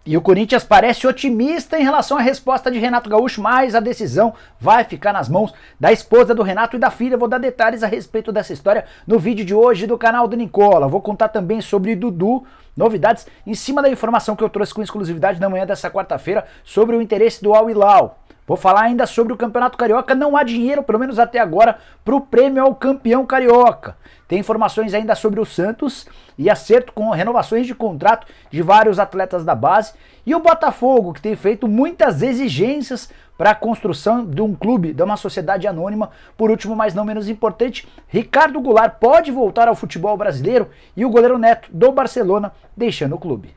E o Corinthians parece otimista em relação à resposta de Renato Gaúcho, mas a decisão vai ficar nas mãos da esposa do Renato e da filha. Vou dar detalhes a respeito dessa história no vídeo de hoje do canal do Nicola. Vou contar também sobre Dudu, novidades em cima da informação que eu trouxe com exclusividade na manhã dessa quarta-feira sobre o interesse do Al Hilal. Vou falar ainda sobre o Campeonato Carioca. Não há dinheiro, pelo menos até agora, para o prêmio ao campeão carioca. Tem informações ainda sobre o Santos e acerto com renovações de contrato de vários atletas da base. E o Botafogo, que tem feito muitas exigências para a construção de um clube, de uma sociedade anônima. Por último, mas não menos importante, Ricardo Goulart pode voltar ao futebol brasileiro e o goleiro Neto do Barcelona deixando o clube.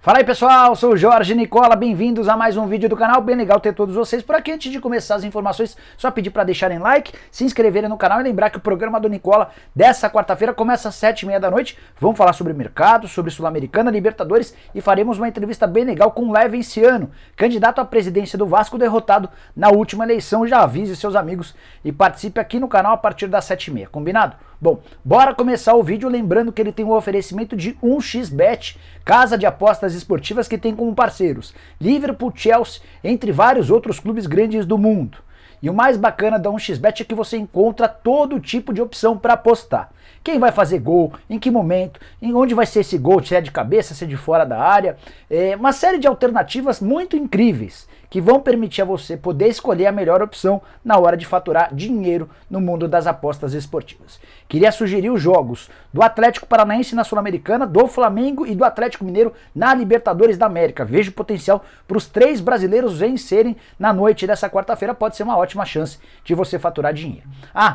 Fala aí pessoal, sou o Jorge Nicola, bem-vindos a mais um vídeo do canal, bem legal ter todos vocês por aqui. Antes de começar as informações, só pedir para deixarem like, se inscreverem no canal e lembrar que o programa do Nicola dessa quarta-feira começa às 7h30 da noite. Vamos falar sobre mercado, sobre Sul-Americana, Libertadores e faremos uma entrevista bem legal com o Levenciano, candidato à presidência do Vasco, derrotado na última eleição. Já avise seus amigos e participe aqui no canal a partir das 7h30, combinado? Bom, bora começar o vídeo lembrando que ele tem um oferecimento de 1xBet, casa de apostas esportivas que tem como parceiros Liverpool, Chelsea, entre vários outros clubes grandes do mundo. E o mais bacana da 1xBet é que você encontra todo tipo de opção para apostar. Quem vai fazer gol, em que momento, em onde vai ser esse gol, se é de cabeça, se é de fora da área. Uma série de alternativas muito incríveis que vão permitir a você poder escolher a melhor opção na hora de faturar dinheiro no mundo das apostas esportivas. Queria sugerir os jogos do Atlético Paranaense na Sul-Americana, do Flamengo e do Atlético Mineiro na Libertadores da América. Vejo potencial para os 3 brasileiros vencerem na noite dessa quarta-feira. Pode ser uma ótima chance de você faturar dinheiro.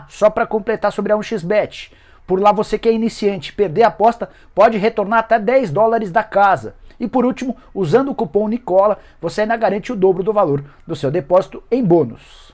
Só para completar sobre a 1xBet. Por lá você que é iniciante, perder a aposta pode retornar até $10 da casa. E por último, usando o cupom Nicola, você ainda garante o dobro do valor do seu depósito em bônus.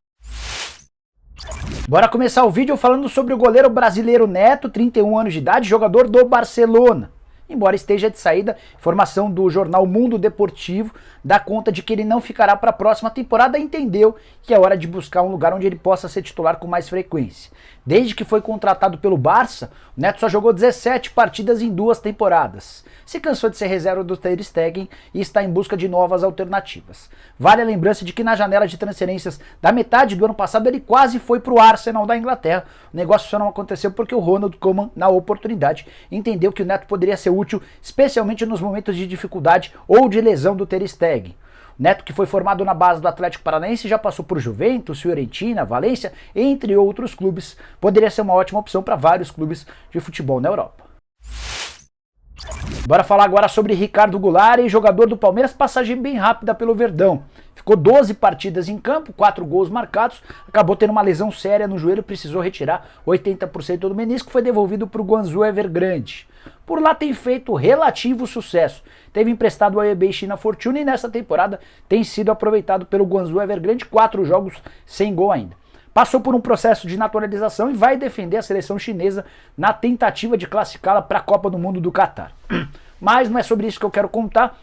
Bora começar o vídeo falando sobre o goleiro brasileiro Neto, 31 anos de idade, jogador do Barcelona. Embora esteja de saída, informação do jornal Mundo Deportivo dá conta de que ele não ficará para a próxima temporada e entendeu que é hora de buscar um lugar onde ele possa ser titular com mais frequência. Desde que foi contratado pelo Barça, o Neto só jogou 17 partidas em 2 temporadas. Se cansou de ser reserva do Ter Stegen e está em busca de novas alternativas. Vale a lembrança de que na janela de transferências da metade do ano passado ele quase foi para o Arsenal da Inglaterra. O negócio só não aconteceu porque o Ronald Koeman, na oportunidade, entendeu que o Neto poderia ser útil, especialmente nos momentos de dificuldade ou de lesão do Ter Stegen. Neto, que foi formado na base do Atlético Paranaense, já passou por Juventus, Fiorentina, Valência, entre outros clubes. Poderia ser uma ótima opção para vários clubes de futebol na Europa. Bora falar agora sobre Ricardo Goulart, jogador do Palmeiras, passagem bem rápida pelo Verdão. Ficou 12 partidas em campo, 4 gols marcados, acabou tendo uma lesão séria no joelho, precisou retirar 80% do menisco, foi devolvido para o Guangzhou Evergrande. Por lá tem feito relativo sucesso. Teve emprestado ao EB China Fortuna e nessa temporada tem sido aproveitado pelo Guangzhou Evergrande, 4 jogos sem gol ainda. Passou por um processo de naturalização e vai defender a seleção chinesa na tentativa de classificá-la para a Copa do Mundo do Catar. Mas não é sobre isso que eu quero contar.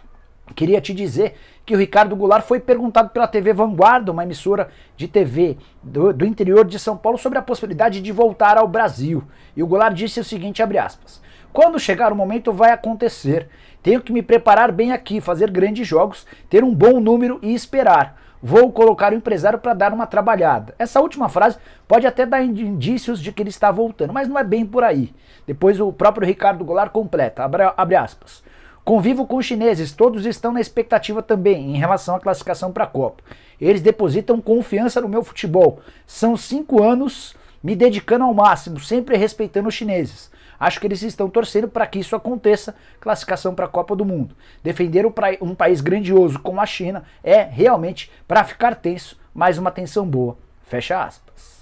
Queria te dizer que o Ricardo Goulart foi perguntado pela TV Vanguarda, uma emissora de TV do interior de São Paulo, sobre a possibilidade de voltar ao Brasil. E o Goulart disse o seguinte, abre aspas: "Quando chegar o momento vai acontecer. Tenho que me preparar bem aqui, fazer grandes jogos, ter um bom número e esperar. Vou colocar o empresário para dar uma trabalhada." Essa última frase pode até dar indícios de que ele está voltando, mas não é bem por aí. Depois o próprio Ricardo Goulart completa, abre aspas: "Convivo com os chineses, todos estão na expectativa também em relação à classificação para a Copa. Eles depositam confiança no meu futebol. São 5 anos me dedicando ao máximo, sempre respeitando os chineses. Acho que eles estão torcendo para que isso aconteça, classificação para a Copa do Mundo. Defender um país grandioso como a China é realmente para ficar tenso, mas uma tensão boa." Fecha aspas.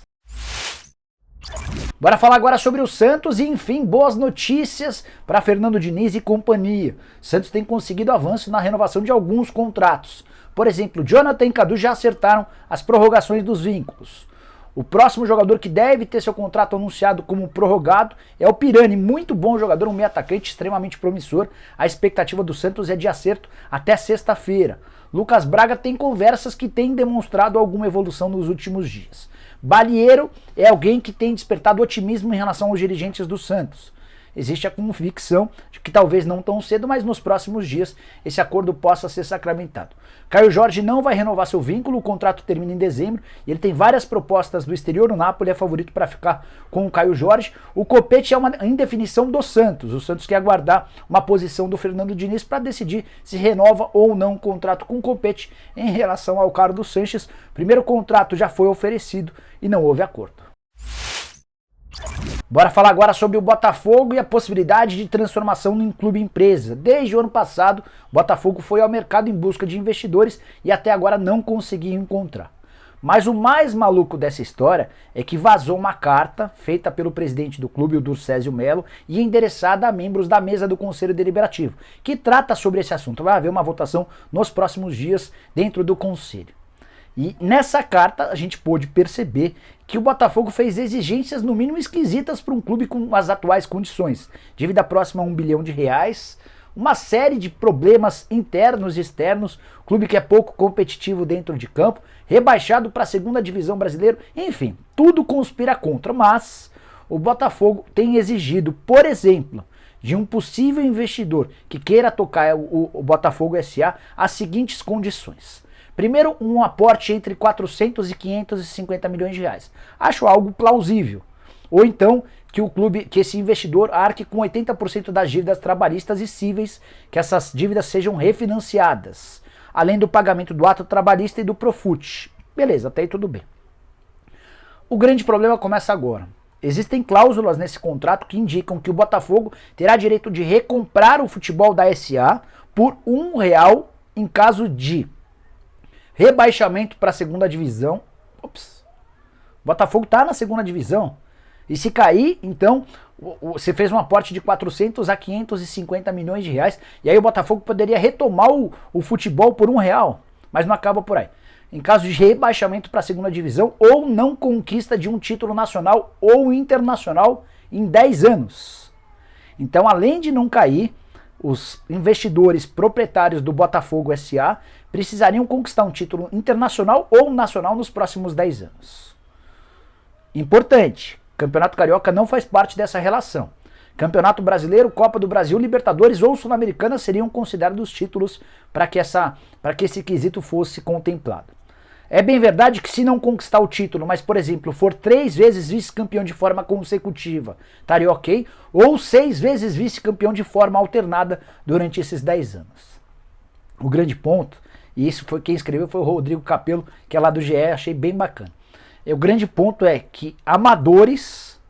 Bora falar agora sobre o Santos e, enfim, boas notícias para Fernando Diniz e companhia. Santos tem conseguido avanço na renovação de alguns contratos. Por exemplo, Jonathan e Cadu já acertaram as prorrogações dos vínculos. O próximo jogador que deve ter seu contrato anunciado como prorrogado é o Pirani, muito bom jogador, um meio atacante extremamente promissor. A expectativa do Santos é de acerto até sexta-feira. Lucas Braga tem conversas que têm demonstrado alguma evolução nos últimos dias. Balieiro é alguém que tem despertado otimismo em relação aos dirigentes do Santos. Existe a convicção de que talvez não tão cedo, mas nos próximos dias esse acordo possa ser sacramentado. Caio Jorge não vai renovar seu vínculo, o contrato termina em dezembro e ele tem várias propostas do exterior. O Napoli é favorito para ficar com o Caio Jorge. O Copete é uma indefinição do Santos. O Santos quer aguardar uma posição do Fernando Diniz para decidir se renova ou não o contrato com o Copete em relação ao Carlos Sanches. O primeiro contrato já foi oferecido e não houve acordo. Bora falar agora sobre o Botafogo e a possibilidade de transformação em clube empresa. Desde o ano passado, o Botafogo foi ao mercado em busca de investidores e até agora não conseguiu encontrar. Mas o mais maluco dessa história é que vazou uma carta feita pelo presidente do clube, o Durcésio Melo, e endereçada a membros da mesa do Conselho Deliberativo, que trata sobre esse assunto. Vai haver uma votação nos próximos dias dentro do Conselho. E nessa carta a gente pôde perceber que o Botafogo fez exigências no mínimo esquisitas para um clube com as atuais condições. Dívida próxima a R$1 bilhão, uma série de problemas internos e externos, clube que é pouco competitivo dentro de campo, rebaixado para a segunda divisão brasileira, enfim, tudo conspira contra. Mas o Botafogo tem exigido, por exemplo, de um possível investidor que queira tocar o Botafogo SA as seguintes condições. Primeiro, um aporte entre 400 e 550 milhões de reais. Acho algo plausível. Ou então que esse investidor arque com 80% das dívidas trabalhistas e cíveis, que essas dívidas sejam refinanciadas, além do pagamento do ato trabalhista e do Profut. Beleza, até aí tudo bem. O grande problema começa agora. Existem cláusulas nesse contrato que indicam que o Botafogo terá direito de recomprar o futebol da SA por R$1 em caso de rebaixamento para a segunda divisão. Ops. O Botafogo está na segunda divisão. E se cair, então, você fez um aporte de 400 a 550 milhões de reais. E aí o Botafogo poderia retomar o futebol por R$1. Mas não acaba por aí. Em caso de rebaixamento para a segunda divisão ou não conquista de um título nacional ou internacional em 10 anos. Então, além de não cair, os investidores proprietários do Botafogo SA precisariam conquistar um título internacional ou nacional nos próximos 10 anos. Importante, Campeonato Carioca não faz parte dessa relação. Campeonato Brasileiro, Copa do Brasil, Libertadores ou Sul-Americana seriam considerados títulos para que esse quesito fosse contemplado. É bem verdade que se não conquistar o título, mas, por exemplo, for 3 vezes vice-campeão de forma consecutiva, estaria ok, ou 6 vezes vice-campeão de forma alternada durante esses 10 anos. O grande ponto, e isso foi quem escreveu, foi o Rodrigo Capello, que é lá do GE, achei bem bacana. O grande ponto é que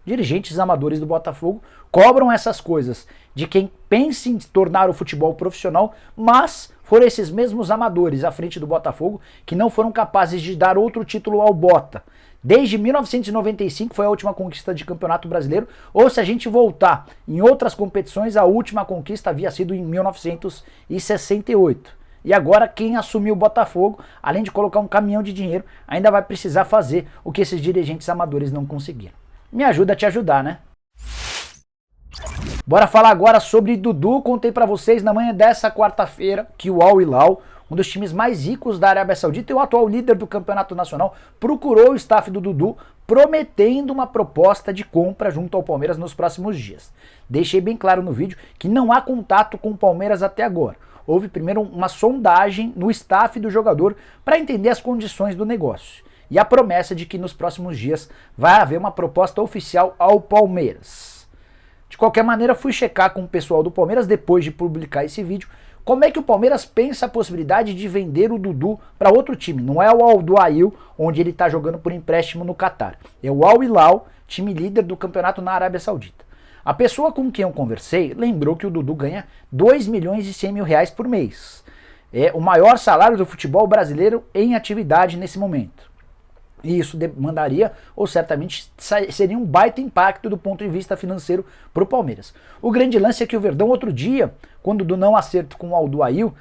dirigentes amadores do Botafogo, cobram essas coisas de quem pensa em tornar o futebol profissional, mas foram esses mesmos amadores à frente do Botafogo que não foram capazes de dar outro título ao Bota. Desde 1995 foi a última conquista de Campeonato Brasileiro, ou se a gente voltar em outras competições, a última conquista havia sido em 1968. E agora quem assumiu o Botafogo, além de colocar um caminhão de dinheiro, ainda vai precisar fazer o que esses dirigentes amadores não conseguiram. Me ajuda a te ajudar, né? Bora falar agora sobre Dudu. Contei pra vocês na manhã dessa quarta-feira que o Al Hilal, um dos times mais ricos da Arábia Saudita e o atual líder do campeonato nacional, procurou o staff do Dudu prometendo uma proposta de compra junto ao Palmeiras nos próximos dias. Deixei bem claro no vídeo que não há contato com o Palmeiras até agora. Houve primeiro uma sondagem no staff do jogador para entender as condições do negócio. E a promessa de que nos próximos dias vai haver uma proposta oficial ao Palmeiras. De qualquer maneira, fui checar com o pessoal do Palmeiras, depois de publicar esse vídeo, como é que o Palmeiras pensa a possibilidade de vender o Dudu para outro time. Não é o Al Duhail, onde ele está jogando por empréstimo no Catar. É o Al Hilal, time líder do campeonato na Arábia Saudita. A pessoa com quem eu conversei lembrou que o Dudu ganha 2 milhões e 100 mil reais por mês. É o maior salário do futebol brasileiro em atividade nesse momento. E isso demandaria, ou certamente seria um baita impacto do ponto de vista financeiro para o Palmeiras. O grande lance é que o Verdão, outro dia, quando do não acerto com o Al Duhail,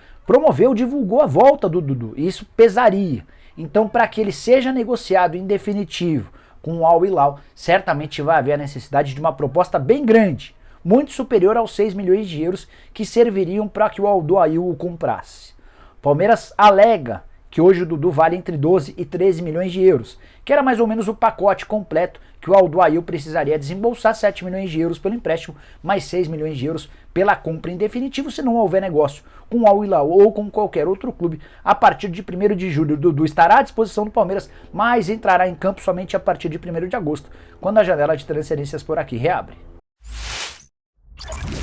divulgou a volta do Dudu. E isso pesaria. Então, para que ele seja negociado em definitivo com o Al Hilal, certamente vai haver a necessidade de uma proposta bem grande, muito superior aos 6 milhões de euros que serviriam para que o Al Duhail o comprasse. Palmeiras alega que hoje o Dudu vale entre 12 e 13 milhões de euros, que era mais ou menos o pacote completo que o Alduail precisaria desembolsar, 7 milhões de euros pelo empréstimo, mais 6 milhões de euros pela compra em definitivo, se não houver negócio com o Al Hilal ou com qualquer outro clube. A partir de 1º de julho, o Dudu estará à disposição do Palmeiras, mas entrará em campo somente a partir de 1º de agosto, quando a janela de transferências por aqui reabre.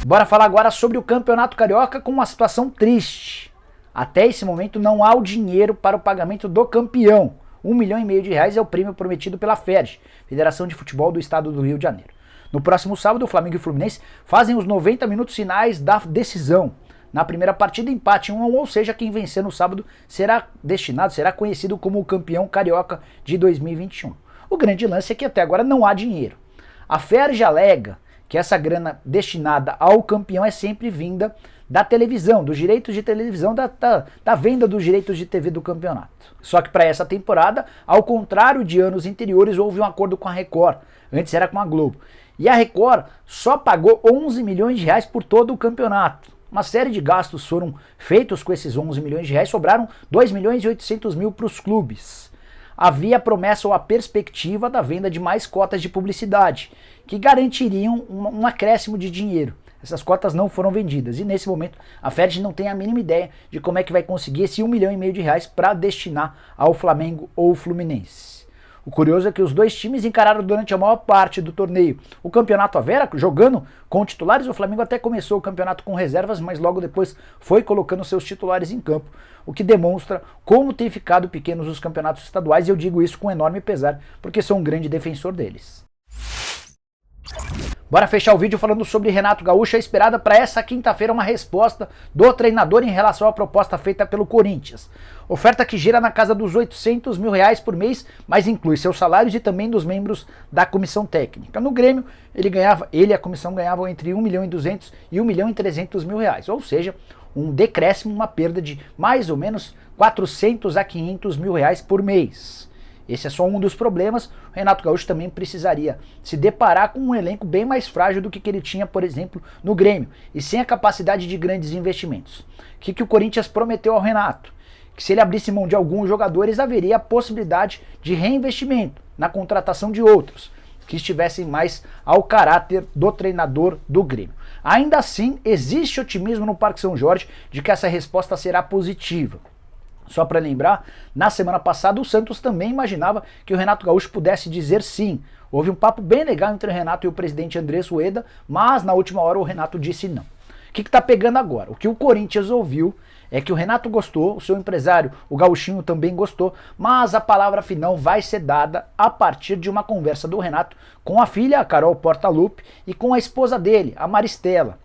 Bora falar agora sobre o Campeonato Carioca, com uma situação triste. Até esse momento não há o dinheiro para o pagamento do campeão. 1,5 milhão de reais é o prêmio prometido pela FERJ, Federação de Futebol do Estado do Rio de Janeiro. No próximo sábado, o Flamengo e o Fluminense fazem os 90 minutos finais da decisão. Na primeira partida, empate 1-1, ou seja, quem vencer no sábado será conhecido como o campeão carioca de 2021. O grande lance é que até agora não há dinheiro. A FERJ alega que essa grana destinada ao campeão é sempre vinda da televisão, dos direitos de televisão, da venda dos direitos de TV do campeonato. Só que para essa temporada, ao contrário de anos anteriores, houve um acordo com a Record, antes era com a Globo. E a Record só pagou 11 milhões de reais por todo o campeonato. Uma série de gastos foram feitos com esses 11 milhões de reais, sobraram 2 milhões e 800 mil para os clubes. Havia a promessa ou a perspectiva da venda de mais cotas de publicidade, que garantiriam um acréscimo de dinheiro. Essas cotas não foram vendidas e nesse momento a FERJ não tem a mínima ideia de como é que vai conseguir esse 1,5 milhão de reais para destinar ao Flamengo ou Fluminense. O curioso é que os dois times encararam durante a maior parte do torneio o campeonato à vera, jogando com titulares. O Flamengo até começou o campeonato com reservas, mas logo depois foi colocando seus titulares em campo, o que demonstra como tem ficado pequenos os campeonatos estaduais, e eu digo isso com enorme pesar, porque sou um grande defensor deles. Bora fechar o vídeo falando sobre Renato Gaúcho. É esperada para essa quinta-feira uma resposta do treinador em relação à proposta feita pelo Corinthians. Oferta que gira na casa dos 800 mil reais por mês, mas inclui seus salários e também dos membros da comissão técnica. No Grêmio, ele e a comissão ganhavam entre 1 milhão e 200 e 1 milhão e 300 mil reais, ou seja, um decréscimo, uma perda de mais ou menos 400 a 500 mil reais por mês. Esse é só um dos problemas. O Renato Gaúcho também precisaria se deparar com um elenco bem mais frágil do que ele tinha, por exemplo, no Grêmio, e sem a capacidade de grandes investimentos. O que o Corinthians prometeu ao Renato? Que se ele abrisse mão de alguns jogadores, haveria a possibilidade de reinvestimento na contratação de outros, que estivessem mais ao caráter do treinador do Grêmio. Ainda assim, existe otimismo no Parque São Jorge de que essa resposta será positiva. Só para lembrar, na semana passada o Santos também imaginava que o Renato Gaúcho pudesse dizer sim. Houve um papo bem legal entre o Renato e o presidente Andrés Rueda, mas na última hora o Renato disse não. O que está pegando agora? O que o Corinthians ouviu é que o Renato gostou, o seu empresário, o Gauchinho, também gostou, mas a palavra final vai ser dada a partir de uma conversa do Renato com a filha, a Carol Portaluppi, e com a esposa dele, a Maristela.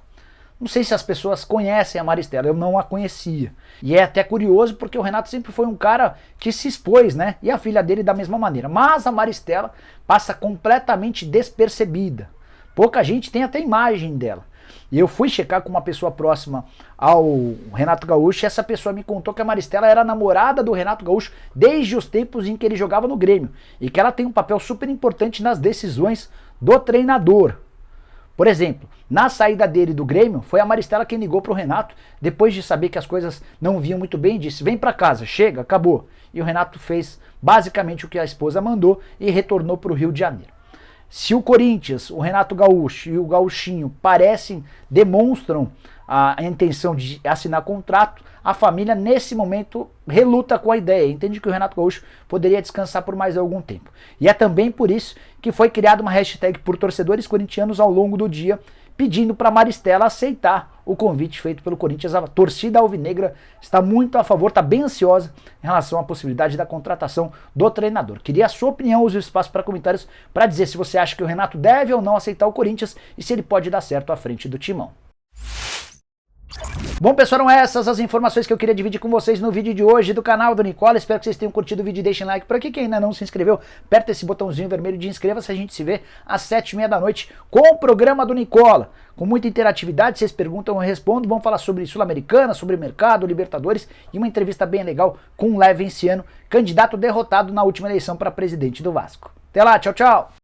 Não sei se as pessoas conhecem a Maristela, eu não a conhecia. E é até curioso porque o Renato sempre foi um cara que se expôs, né? E a filha dele da mesma maneira. Mas a Maristela passa completamente despercebida. Pouca gente tem até imagem dela. E eu fui checar com uma pessoa próxima ao Renato Gaúcho e essa pessoa me contou que a Maristela era namorada do Renato Gaúcho desde os tempos em que ele jogava no Grêmio. E que ela tem um papel super importante nas decisões do treinador. Por exemplo, na saída dele do Grêmio, foi a Maristela quem ligou para o Renato, depois de saber que as coisas não vinham muito bem, disse: vem para casa, chega, acabou. E o Renato fez basicamente o que a esposa mandou e retornou para o Rio de Janeiro. Se o Corinthians, o Renato Gaúcho e o Gauchinho demonstram a intenção de assinar contrato, a família nesse momento reluta com a ideia, entende que o Renato Gaúcho poderia descansar por mais algum tempo. E é também por isso que foi criada uma hashtag por torcedores corintianos ao longo do dia, pedindo para Maristela aceitar o convite feito pelo Corinthians. A torcida alvinegra está muito a favor, está bem ansiosa em relação à possibilidade da contratação do treinador. Queria a sua opinião, use o espaço para comentários para dizer se você acha que o Renato deve ou não aceitar o Corinthians e se ele pode dar certo à frente do timão. Bom, pessoal, eram essas as informações que eu queria dividir com vocês no vídeo de hoje do canal do Nicola. Espero que vocês tenham curtido o vídeo e deixem like por aqui. Quem ainda não se inscreveu, aperta esse botãozinho vermelho de inscreva-se. A gente se vê às 7h30 da noite com o programa do Nicola. Com muita interatividade, vocês perguntam, eu respondo. Vamos falar sobre Sul-Americana, sobre mercado, Libertadores e uma entrevista bem legal com o Léo Venciano, candidato derrotado na última eleição para presidente do Vasco. Até lá, tchau, tchau!